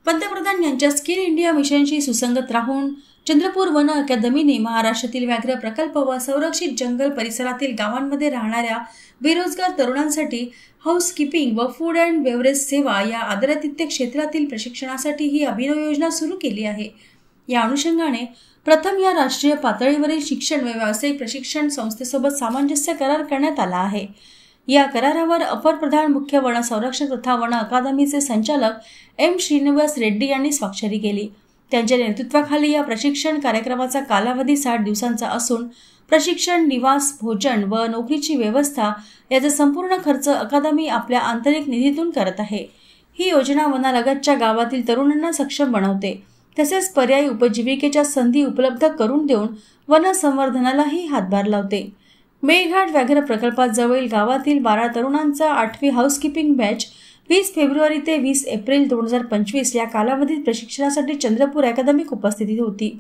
पंतप्रधान यांच्या skill India मिशनशी सुसंगत राहून चंद्रपूर वन अकादमीने महाराष्ट्रातील व्याघ्र प्रकल्प व संरक्षित जंगल परिसरातील गावांमध्ये राहणाऱ्या बेरोजगार तरुणांसाठी हाऊसकीपिंग व फूड अँड बेव्हरेज सेवा या आदरातिथ्य क्षेत्रातील प्रशिक्षणासाठी ही अभिनव योजना सुरू केली आहे। या अनुषंगाने प्रथम या राष्ट्रीय पातळीवरील शिक्षण व व्यावसायिक प्रशिक्षण संस्थेसोबत सामंजस्य करार करण्यात आला आहे। या करारावर अपर प्रधान मुख्य वन संरक्षक तथा वन अकादमीचे संचालक एम श्रीनिवास रेड्डी यांनी स्वाक्षरी केली। त्यांच्या नेतृत्वाखाली या प्रशिक्षण कार्यक्रमाचा कालावधी 60 दिवसांचा असून प्रशिक्षण, निवास, भोजन व नोकरीची व्यवस्था याचा संपूर्ण खर्च अकादमी आपल्या आंतरिक निधीतून करत आहे। ही योजना वनालगतच्या गावातील तरुणांना सक्षम बनवते तसेच पर्यायी उपजीविकेच्या संधी उपलब्ध करून देऊन वन संवर्धनालाही हातभार लावते। मेळघाट व्याघ्र प्रकल्पाजवळील गावातील 12 तरुणांचा 8वी हाऊसकीपिंग बॅच 20 फेब्रुवारी ते 20 एप्रिल 2025 या कालावधीत प्रशिक्षणासाठी चंद्रपूर अकादमिक उपस्थिती होती।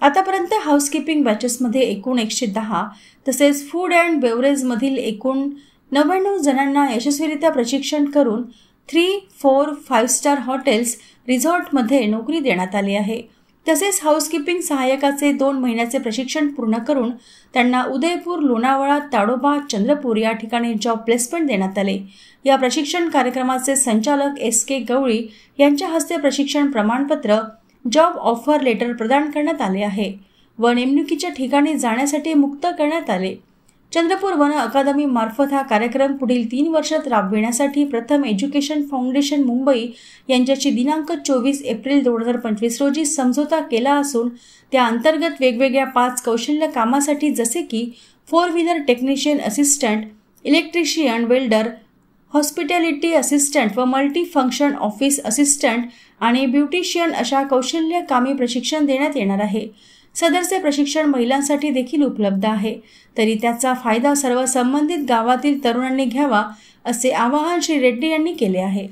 आतापर्यंत हाऊसकीपिंग बॅचेसमध्ये एकूण 110 तसेच फूड अँड बेव्हरेज मधील एकूण 99 जणांना यशस्वीरित्या प्रशिक्षण करून 3, 4, 5 स्टार हॉटेल्स, रिसॉर्टमध्ये नोकरी देण्यात आली आहे। तसेच हाऊसकीपिंग सहाय्यकाचे 2 महिन्याचे प्रशिक्षण पूर्ण करून त्यांना उदयपूर, लोणावळा, ताडोबा, चंद्रपूर या ठिकाणी जॉब प्लेसमेंट देण्यात आले। या प्रशिक्षण कार्यक्रमाचे संचालक SK गवळी यांच्या हस्ते प्रशिक्षण प्रमाणपत्र, जॉब ऑफर लेटर प्रदान करण्यात आले आहे व नेमणुकीच्या ठिकाणी जाण्यासाठी मुक्त करण्यात आले। चंद्रपूर वन अकादमी मार्फत हा कार्यक्रम पुढील 3 वर्षात राबविण्यासाठी प्रथम एज्युकेशन फाउंडेशन मुंबई यांच्याशी दिनांक 24 एप्रिल 2025 रोजी समझोता केला असून त्या अंतर्गत वेगवेगळ्या 5 कौशल्य कामासाठी जसे की 4 wheeler technician assistant, electrician, welder, hospitality assistant व मल्टी फंक्शन ऑफिस असिस्टंट आणि ब्युटिशियन अशा कौशल्य कामी प्रशिक्षण देण्यात येणार आहे। सदरचे प्रशिक्षण महिलांसाठी देखील उपलब्ध आहे, तरी त्याचा फायदा सर्व संबंधित गावातील तरुणांनी घ्यावा असे आवाहन श्री रेड्डी यांनी केले आहे।